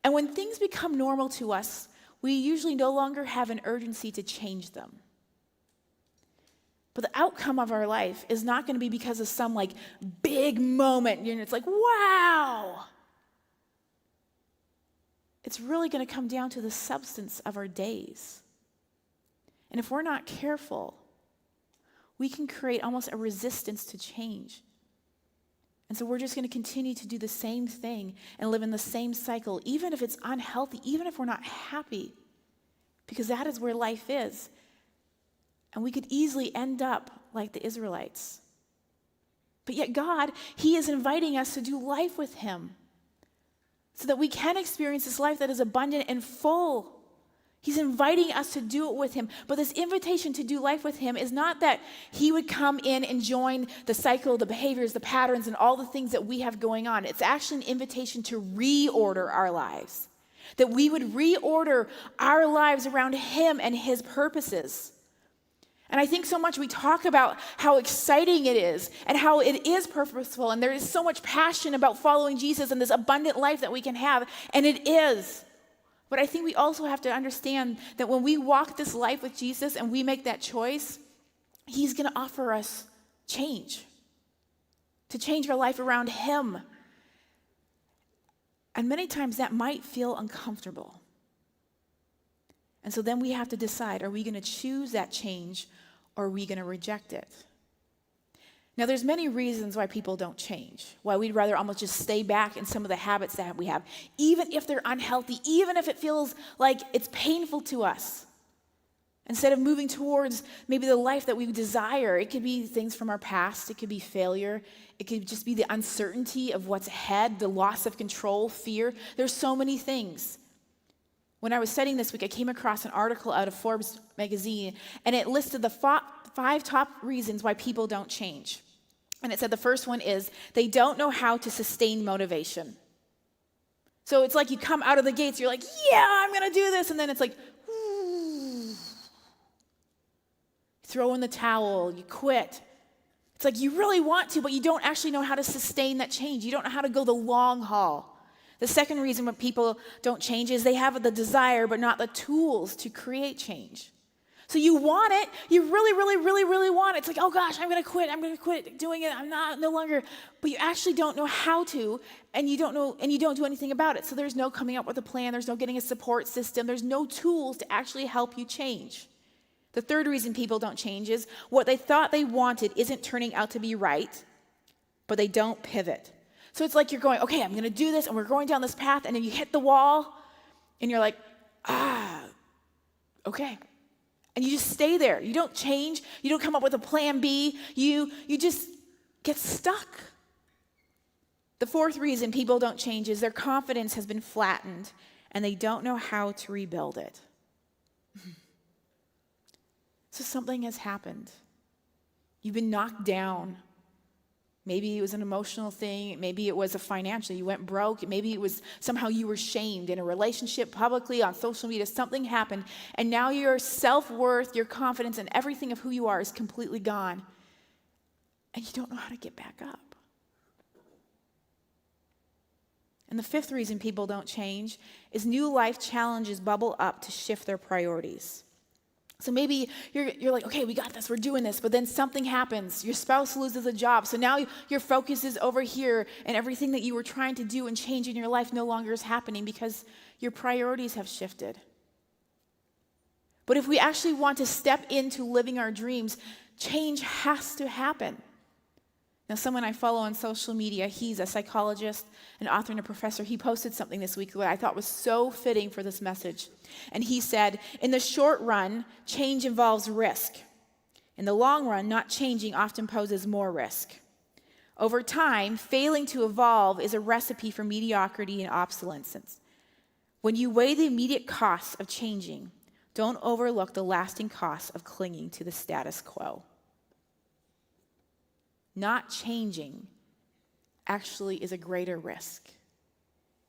And when things become normal to us, we usually no longer have an urgency to change them. But the outcome of our life is not going to be because of some like big moment. It's like, wow. It's really going to come down to the substance of our days. And if we're not careful, we can create almost a resistance to change. And so we're just going to continue to do the same thing and live in the same cycle, even if it's unhealthy, even if we're not happy, because that is where life is. And we could easily end up like the Israelites. But yet God, he is inviting us to do life with him so that we can experience this life that is abundant and full. He's inviting us to do it with him. But this invitation to do life with him is not that he would come in and join the cycle, the behaviors, the patterns, and all the things that we have going on. It's actually an invitation to reorder our lives. That we would reorder our lives around him and his purposes. And I think so much we talk about how exciting it is and how it is purposeful, and there is so much passion about following Jesus and this abundant life that we can have, and it is. But I think we also have to understand that when we walk this life with Jesus and we make that choice, he's going to offer us change, to change our life around him. And many times that might feel uncomfortable. And so then we have to decide, are we going to choose that change or are we going to reject it? Now, there's many reasons why people don't change, why we'd rather almost just stay back in some of the habits that we have, even if they're unhealthy, even if it feels like it's painful to us. Instead of moving towards maybe the life that we desire, it could be things from our past, it could be failure, it could just be the uncertainty of what's ahead, the loss of control, fear. There's so many things. When I was studying this week, I came across an article out of Forbes magazine, and it listed the 5 top reasons why people don't change. And it said the first one is they don't know how to sustain motivation. So it's like you come out of the gates, you're like, yeah, I'm going to do this. And then it's like, throw in the towel, you quit. It's like you really want to, but you don't actually know how to sustain that change. You don't know how to go the long haul. The second reason why people don't change is they have the desire, but not the tools to create change. So you want it, you really, really, really, really want it. It's like, oh gosh, I'm going to quit doing it. I'm no longer, but you actually don't know how to, and you don't do anything about it. So there's no coming up with a plan, there's no getting a support system, there's no tools to actually help you change. The third reason people don't change is what they thought they wanted isn't turning out to be right, but they don't pivot. So it's like you're going, okay, I'm going to do this, and we're going down this path, and then you hit the wall, and you're like, okay. And you just stay there. You don't change. You don't come up with a plan B. You just get stuck. The fourth reason people don't change is their confidence has been flattened, and they don't know how to rebuild it. So something has happened. You've been knocked down. Maybe it was an emotional thing. Maybe it was a financial. You went broke. Maybe it was somehow you were shamed in a relationship, publicly, on social media. Something happened. And now your self-worth, your confidence, and everything of who you are is completely gone. and you don't know how to get back up. And the fifth reason people don't change is new life challenges bubble up to shift their priorities. So maybe you're like, okay, we got this, we're doing this, but then something happens. Your spouse loses a job, so now your focus is over here, and everything that you were trying to do and change in your life no longer is happening because your priorities have shifted. But if we actually want to step into living our dreams, change has to happen. Now, someone I follow on social media, he's a psychologist, an author, and a professor. He posted something this week that I thought was so fitting for this message. And he said, in the short run, change involves risk. In the long run, not changing often poses more risk. Over time, failing to evolve is a recipe for mediocrity and obsolescence. When you weigh the immediate costs of changing, don't overlook the lasting costs of clinging to the status quo. Not changing actually is a greater risk.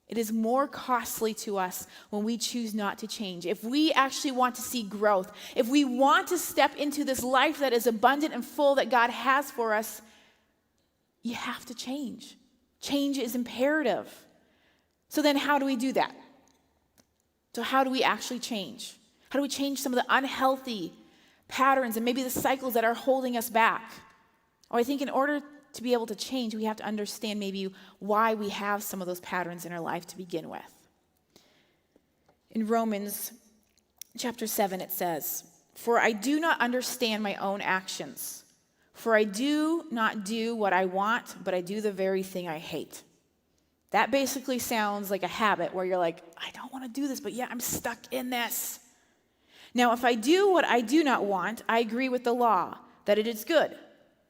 It is more costly to us when we choose not to change. If we actually want to see growth, if we want to step into this life that is abundant and full that God has for us, you have to change. Change is imperative. So then how do we do that? So how do we actually change? How do we change some of the unhealthy patterns and maybe the cycles that are holding us back? I think in order to be able to change, we have to understand maybe why we have some of those patterns in our life to begin with. In Romans chapter 7, it says, "For I do not understand my own actions. For I do not do what I want, but I do the very thing I hate." That basically sounds like a habit where you're like, I don't want to do this, but yeah, I'm stuck in this. Now, if I do what I do not want, I agree with the law that it is good.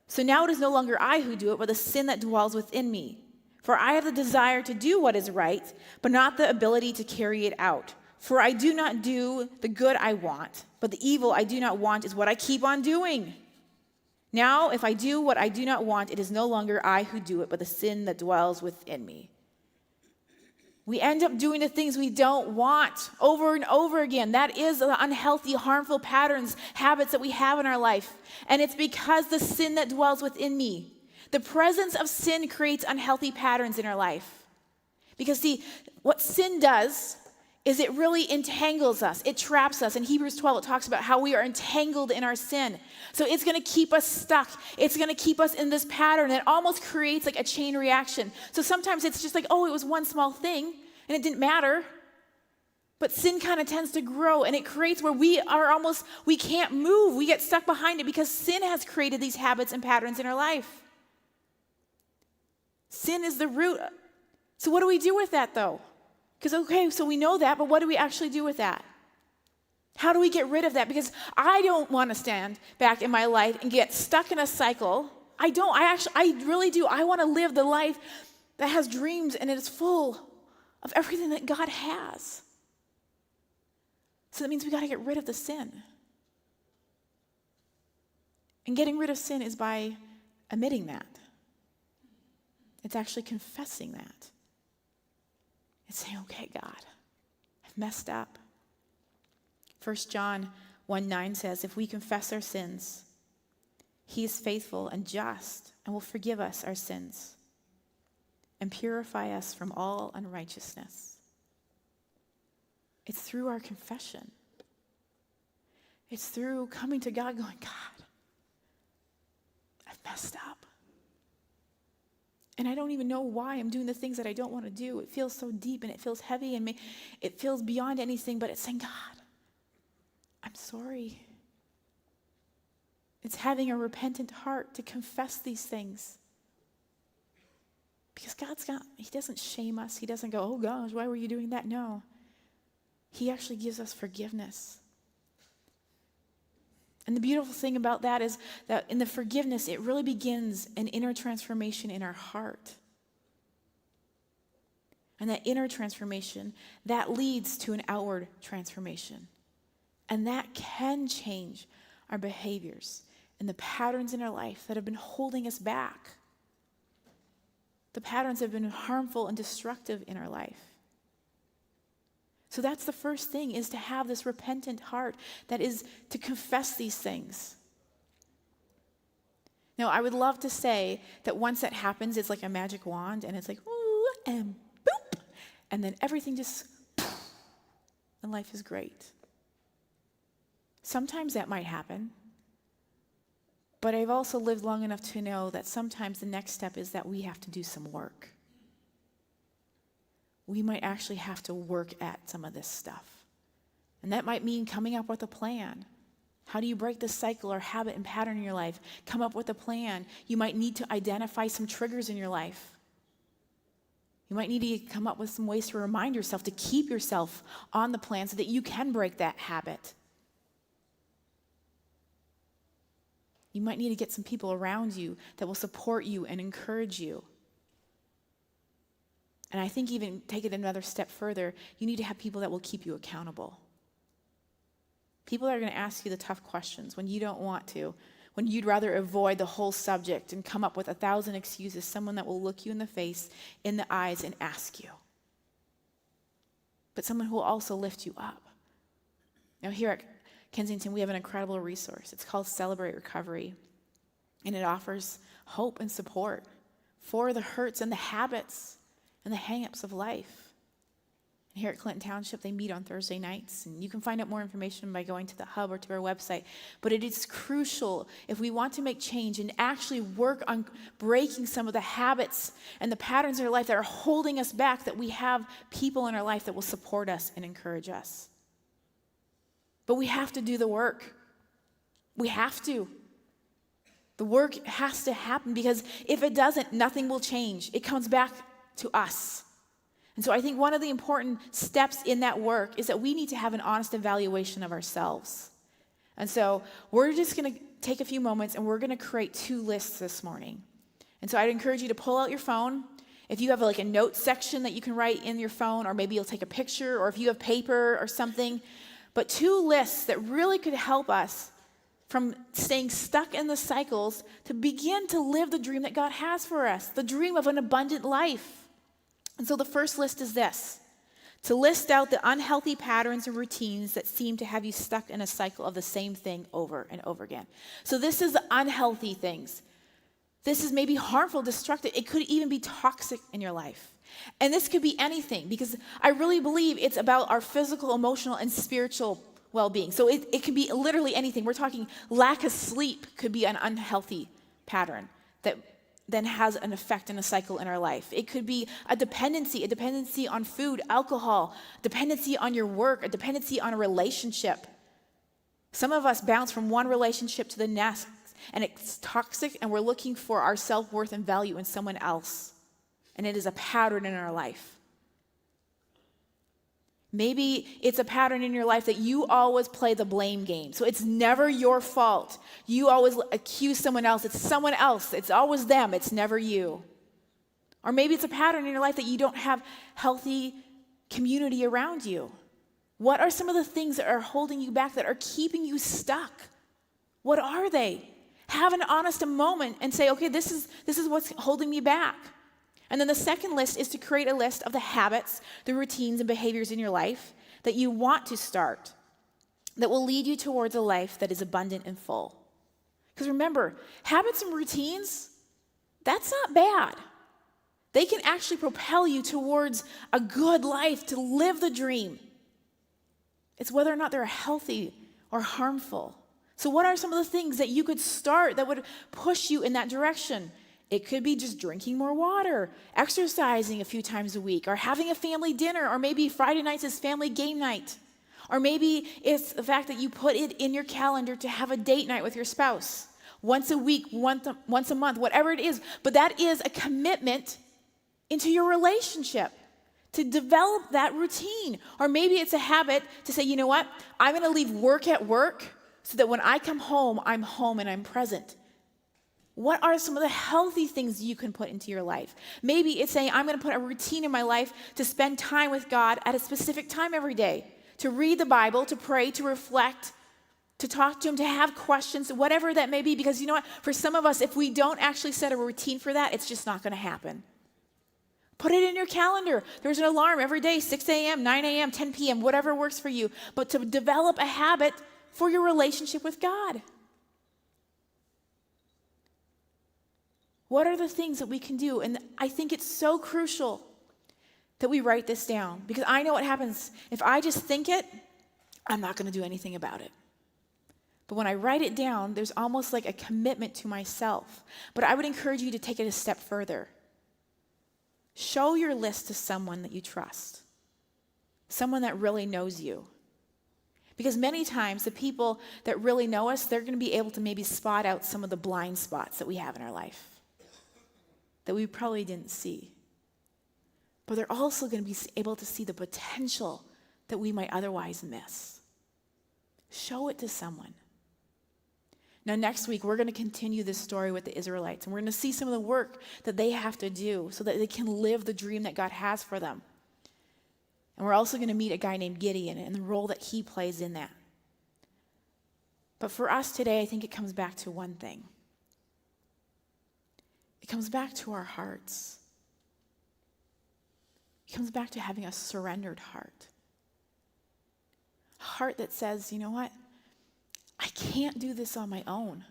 So now it is no longer I who do it, but the sin that dwells within me. For I have the desire to do what is right, but not the ability to carry it out. For I do not do the good I want, but the evil I do not want is what I keep on doing. Now, if I do what I do not want, it is no longer I who do it, but the sin that dwells within me. We end up doing the things we don't want over and over again. That is the unhealthy, harmful patterns, habits that we have in our life. And it's because the sin that dwells within me. The presence of sin creates unhealthy patterns in our life. Because see, what sin does is it really entangles us. It traps us. In Hebrews 12, it talks about how we are entangled in our sin. So it's going to keep us stuck. It's going to keep us in this pattern. It almost creates like a chain reaction. So sometimes it's just like, oh, it was one small thing and it didn't matter. But sin kind of tends to grow and it creates where we can't move. We get stuck behind it because sin has created these habits and patterns in our life. Sin is the root. So what do we do with that though? Because, okay, so we know that, but what do we actually do with that? How do we get rid of that? Because I don't want to stand back in my life and get stuck in a cycle. I really do. I want to live the life that has dreams and it is full of everything that God has. So that means we got to get rid of the sin. And getting rid of sin is by admitting that. It's actually confessing that. It's saying, okay, God, I've messed up. 1 John 1:9 says, if we confess our sins, he is faithful and just and will forgive us our sins and purify us from all unrighteousness. It's through our confession. It's through coming to God going, God, I've messed up. And I don't even know why I'm doing the things that I don't want to do. It feels so deep and it feels heavy and it feels beyond anything, but it's saying, God, I'm sorry. It's having a repentant heart to confess these things. Because he doesn't shame us. He doesn't go, oh gosh, why were you doing that? No. He actually gives us forgiveness. And the beautiful thing about that is that in the forgiveness, it really begins an inner transformation in our heart. And that inner transformation, that leads to an outward transformation. And that can change our behaviors and the patterns in our life that have been holding us back. The patterns have been harmful and destructive in our life. So that's the first thing, is to have this repentant heart that is to confess these things. Now, I would love to say that once that happens, it's like a magic wand, and it's like, ooh, and boop, and then everything just, and life is great. Sometimes that might happen, but I've also lived long enough to know that sometimes the next step is that we have to do some work. We might actually have to work at some of this stuff. And that might mean coming up with a plan. How do you break the cycle or habit and pattern in your life? Come up with a plan. You might need to identify some triggers in your life. You might need to come up with some ways to remind yourself to keep yourself on the plan so that you can break that habit. You might need to get some people around you that will support you and encourage you. And I think even take it another step further, you need to have people that will keep you accountable. People that are going to ask you the tough questions when you don't want to, when you'd rather avoid the whole subject and come up with 1,000 excuses, someone that will look you in the face, in the eyes, and ask you. But someone who will also lift you up. Now here at Kensington, we have an incredible resource. It's called Celebrate Recovery. And it offers hope and support for the hurts and the habits and the hang-ups of life. And here at Clinton Township, they meet on Thursday nights. And you can find out more information by going to the hub or to our website. But it is crucial if we want to make change and actually work on breaking some of the habits and the patterns in our life that are holding us back, that we have people in our life that will support us and encourage us. But we have to do the work. We have to. The work has to happen, because if it doesn't, nothing will change. It comes back to us. And so I think one of the important steps in that work is that we need to have an honest evaluation of ourselves. And so we're just going to take a few moments and we're going to create 2 lists this morning. And so I'd encourage you to pull out your phone. If you have like a note section that you can write in your phone, or maybe you'll take a picture, or if you have paper or something. But 2 lists that really could help us from staying stuck in the cycles to begin to live the dream that God has for us, the dream of an abundant life. And so the first list is this: to list out the unhealthy patterns and routines that seem to have you stuck in a cycle of the same thing over and over again. So this is the unhealthy things. This is maybe harmful, destructive. It could even be toxic in your life. And this could be anything, because I really believe it's about our physical, emotional, and spiritual well-being. So it can be literally anything. We're talking lack of sleep could be an unhealthy pattern that then has an effect and a cycle in our life. It could be a dependency on food, alcohol, dependency on your work, a dependency on a relationship. Some of us bounce from one relationship to the next, and it's toxic, and we're looking for our self-worth and value in someone else. And it is a pattern in our life. Maybe it's a pattern in your life that you always play the blame game. So it's never your fault. You always accuse someone else. It's someone else. It's always them. It's never you. Or maybe it's a pattern in your life that you don't have healthy community around you. What are some of the things that are holding you back, that are keeping you stuck? What are they? Have an honest moment and say, okay, this is what's holding me back. And then the second list is to create a list of the habits, the routines, and behaviors in your life that you want to start, that will lead you towards a life that is abundant and full. Because remember, habits and routines, that's not bad. They can actually propel you towards a good life, to live the dream. It's whether or not they're healthy or harmful. So what are some of the things that you could start that would push you in that direction? It could be just drinking more water, exercising a few times a week, or having a family dinner, or maybe Friday nights is family game night. Or maybe it's the fact that you put it in your calendar to have a date night with your spouse once a week, once a month, whatever it is. But that is a commitment into your relationship to develop that routine. Or maybe it's a habit to say, you know what, I'm going to leave work at work so that when I come home and I'm present. What are some of the healthy things you can put into your life? Maybe it's saying, I'm going to put a routine in my life to spend time with God at a specific time every day, to read the Bible, to pray, to reflect, to talk to Him, to have questions, whatever that may be. Because you know what? For some of us, if we don't actually set a routine for that, it's just not going to happen. Put it in your calendar. There's an alarm every day, 6 a.m., 9 a.m., 10 p.m., whatever works for you. But to develop a habit for your relationship with God. What are the things that we can do? And I think it's so crucial that we write this down, because I know what happens. If I just think it, I'm not going to do anything about it. But when I write it down, there's almost like a commitment to myself. But I would encourage you to take it a step further. Show your list to someone that you trust, someone that really knows you. Because many times the people that really know us, they're going to be able to maybe spot out some of the blind spots that we have in our life that we probably didn't see. But they're also going to be able to see the potential that we might otherwise miss. Show it to someone. Now, next week, we're going to continue this story with the Israelites, and we're going to see some of the work that they have to do so that they can live the dream that God has for them. And we're also going to meet a guy named Gideon and the role that he plays in that. But for us today, I think it comes back to one thing. It comes back to our hearts. It comes back to having a surrendered heart. A heart that says, you know what? I can't do this on my own.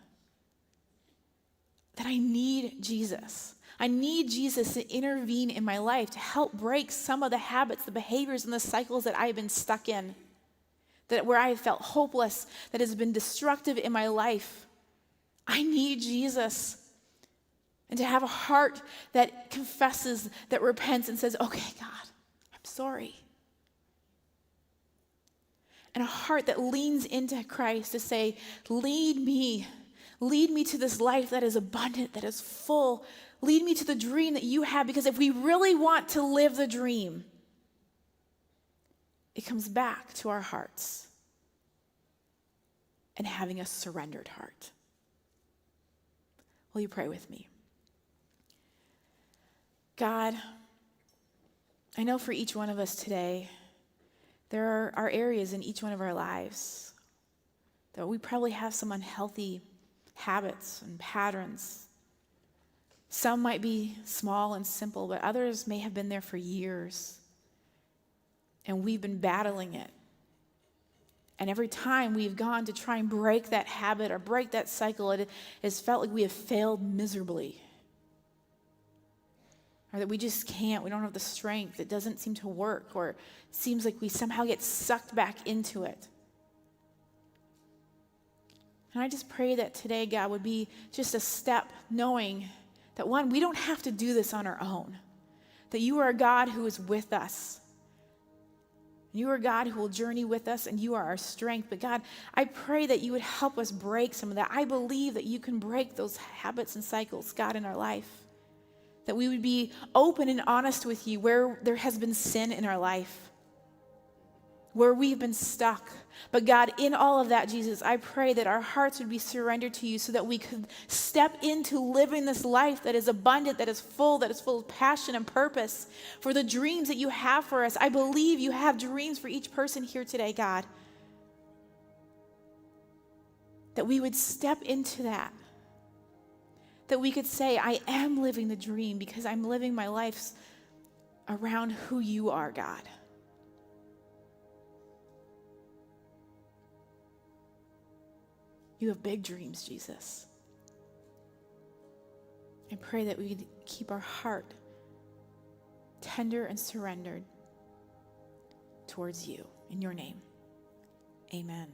That I need Jesus. I need Jesus to intervene in my life, to help break some of the habits, the behaviors, and the cycles that I've been stuck in. That where I have felt hopeless, that has been destructive in my life. I need Jesus. And to have a heart that confesses, that repents and says, okay, God, I'm sorry. And a heart that leans into Christ to say, lead me to this life that is abundant, that is full. Lead me to the dream that you have, because if we really want to live the dream, it comes back to our hearts and having a surrendered heart. Will you pray with me? God, I know for each one of us today, there are areas in each one of our lives that we probably have some unhealthy habits and patterns. Some might be small and simple, but others may have been there for years. And we've been battling it. And every time we've gone to try and break that habit or break that cycle, it has felt like we have failed miserably. Or that we just can't, we don't have the strength, it doesn't seem to work, or it seems like we somehow get sucked back into it. And I just pray that today, God, would be just a step knowing that, one, we don't have to do this on our own. That you are a God who is with us. You are a God who will journey with us, and you are our strength. But God, I pray that you would help us break some of that. I believe that you can break those habits and cycles, God, in our life. That we would be open and honest with you where there has been sin in our life, where we've been stuck. But God, in all of that, Jesus, I pray that our hearts would be surrendered to you so that we could step into living this life that is abundant, that is full of passion and purpose for the dreams that you have for us. I believe you have dreams for each person here today, God. That we would step into that. That we could say, I am living the dream because I'm living my life around who you are, God. You have big dreams, Jesus. I pray that we could keep our heart tender and surrendered towards you. In your name, amen.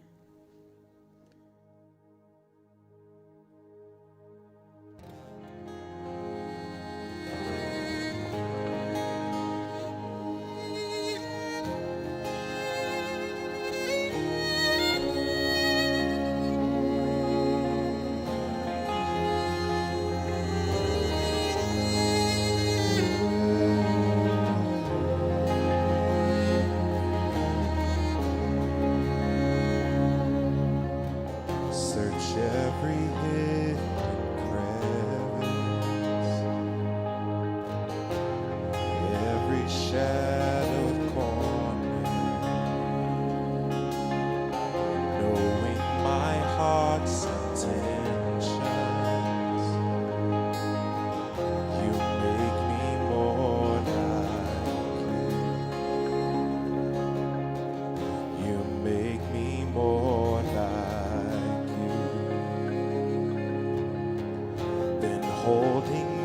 Search every hidden crevice, every shadowed corner, knowing my heart's intentions. You make me more like you. You make me more like been holding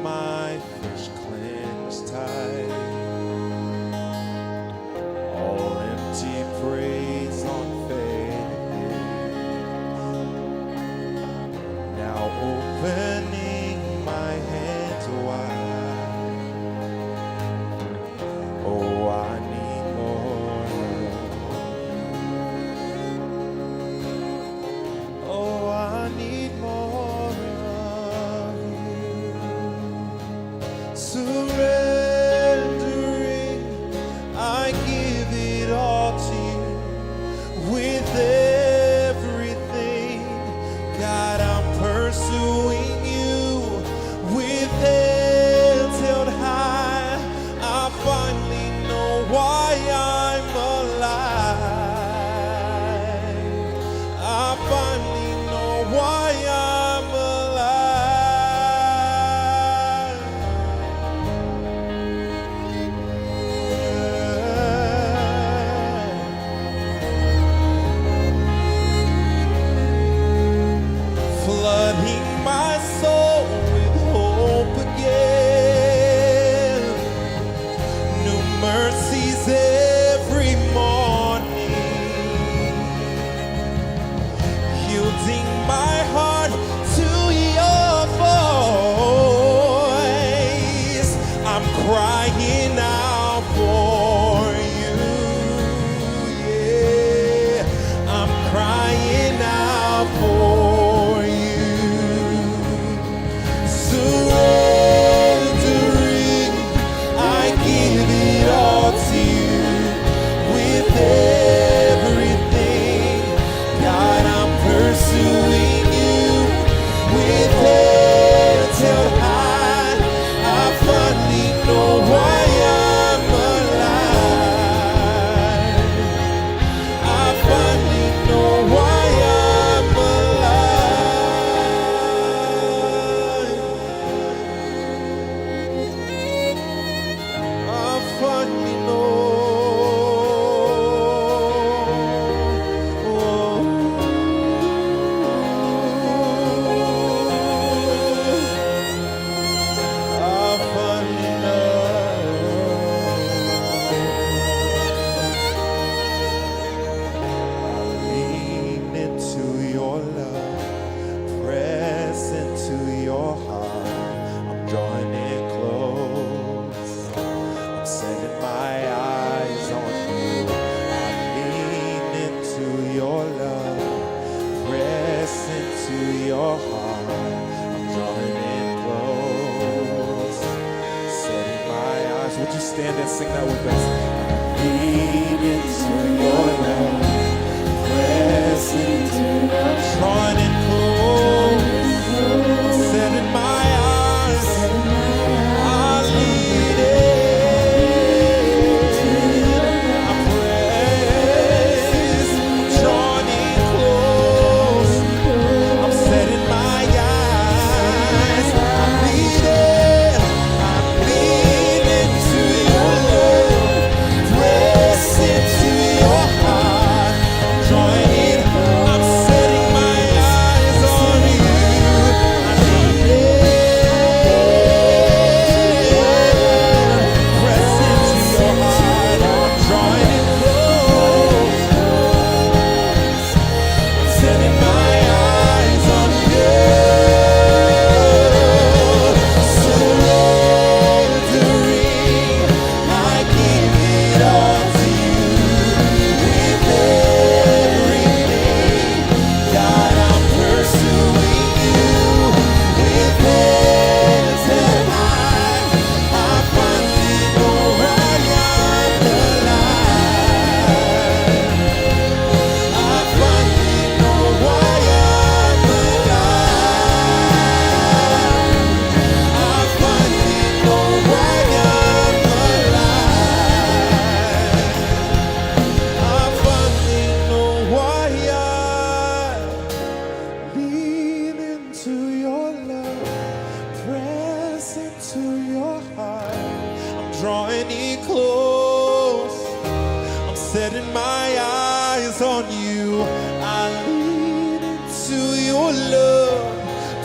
on you. I lean into your love,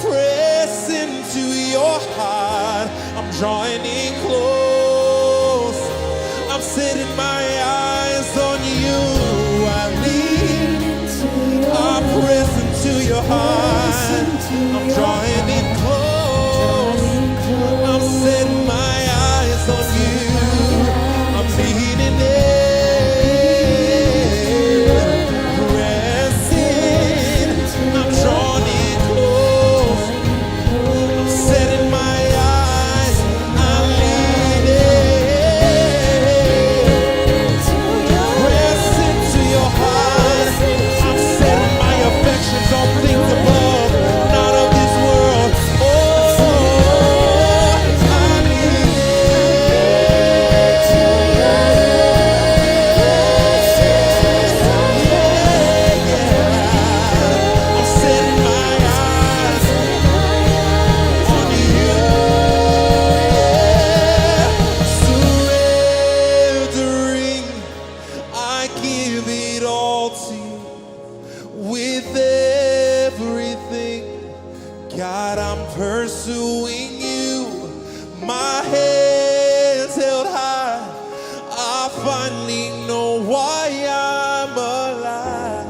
press into your heart. I'm drawing in close. I'm setting my eyes on you. I lean, I press into your heart. I'm drawing in close. I'm setting my eyes on you. I'm leaning in, pressing. I'm drawn in close. I'm setting my eyes. I'm leaning, press into your heart. I'm setting my affections on things above, not of this world. Oh, I lean I'm setting my eyes on you. Surrendering, I give it all to you. With everything, God, I'm pursuing you. My head's held high. I finally know why I'm alive.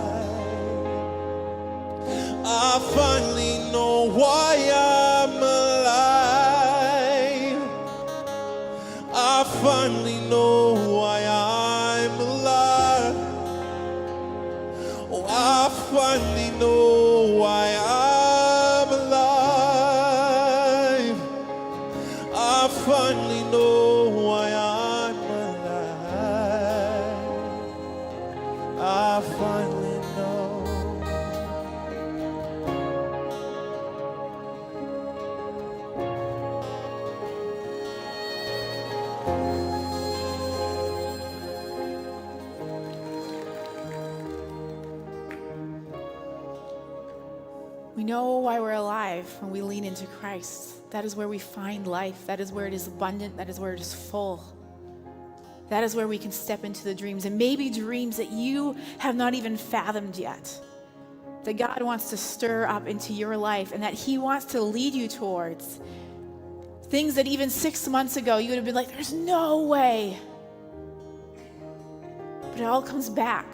I finally know why I'm alive. I finally know why I'm alive. Oh, I finally know why I'm alive. I finally know why I'm alive. I finally know. We know why we're alive when we lean into Christ. That is where we find life. That is where it is abundant. That is where it is full. That is where we can step into the dreams, and maybe dreams that you have not even fathomed yet, that God wants to stir up into your life and that He wants to lead you towards. Things that even 6 months ago you would have been like, there's no way. But it all comes back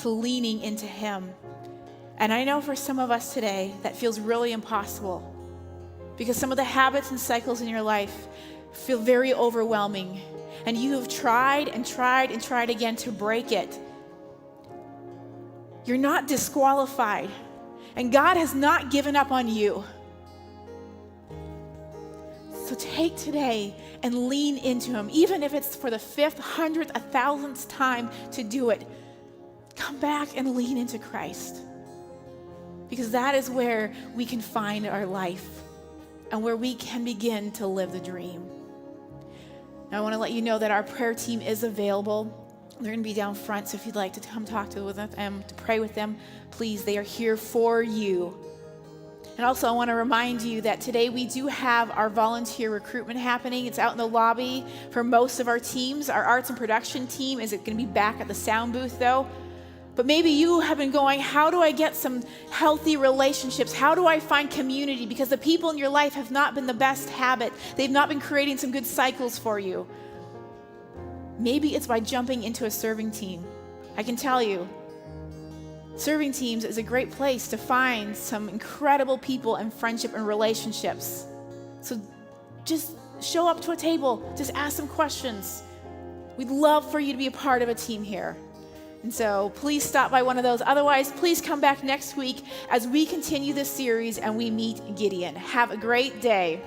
to leaning into Him. And I know for some of us today that feels really impossible because some of the habits and cycles in your life feel very overwhelming, and you have tried and tried and tried again to break it. You're not disqualified, and God has not given up on you. So take today and lean into Him, even if it's for the 5th, 100th, 1,000th time to do it. Come back and lean into Christ, because that is where we can find our life and where we can begin to live the dream. Now, I want to let you know that our prayer team is available. They're going to be down front, so if you'd like to come talk to them, to pray with them, please, they are here for you. And also, I want to remind you that today we do have our volunteer recruitment happening. It's out in the lobby for most of our teams. Our arts and production team is going to be back at the sound booth, though. But maybe you have been going, how do I get some healthy relationships? How do I find community? Because the people in your life have not been the best habit. They've not been creating some good cycles for you. Maybe it's by jumping into a serving team. I can tell you, serving teams is a great place to find some incredible people and friendship and relationships. So just show up to a table. Just ask some questions. We'd love for you to be a part of a team here. And so please stop by one of those. Otherwise, please come back next week as we continue this series and we meet Gideon. Have a great day.